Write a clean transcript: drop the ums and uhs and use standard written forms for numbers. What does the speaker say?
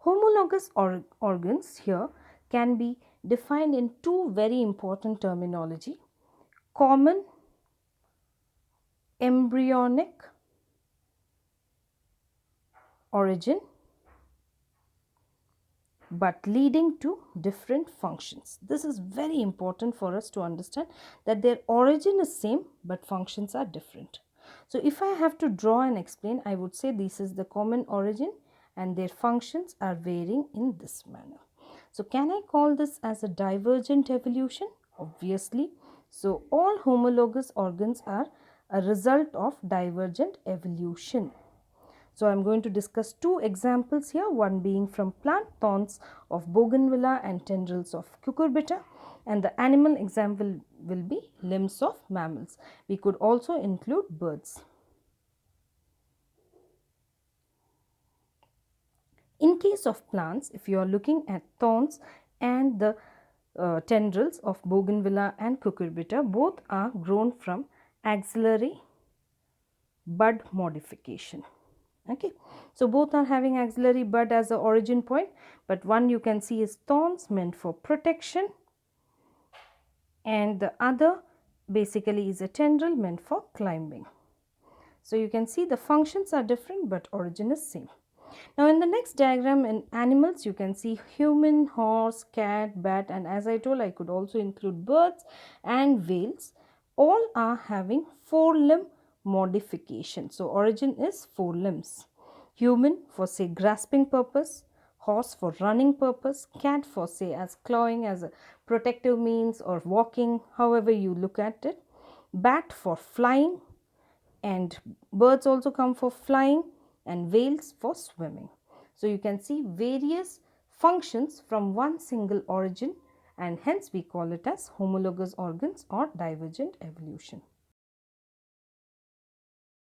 Homologous organs here can be defined in two very important terminology: common embryonic origin but leading to different functions. This is very important for us to understand, that their origin is same but functions are different. So if I have to draw and explain, I would say this is the common origin and their functions are varying in this manner. So can I call this as a divergent evolution? Obviously. So all homologous organs are a result of divergent evolution. So I am going to discuss two examples here, one being from plant thorns of bougainvillea and tendrils of cucurbita, and the animal example will be limbs of mammals. We could also include birds. In case of plants, if you are looking at thorns and the tendrils of bougainvillea and cucurbita, both are grown from axillary bud modification. Okay, so both are having axillary bud as the origin point, but one you can see is thorns meant for protection and the other basically is a tendril meant for climbing. So you can see the functions are different but origin is same. Now in the next diagram, in animals you can see human, horse, cat, bat, and as I told, I could also include birds and whales. All are having four-limb modification. So origin is four limbs. Human for say grasping purpose, horse for running purpose, cat for say as clawing as a protective means or walking, however you look at it, bat for flying, and birds also come for flying, and whales for swimming. So you can see various functions from one single origin, and hence we call it as homologous organs or divergent evolution.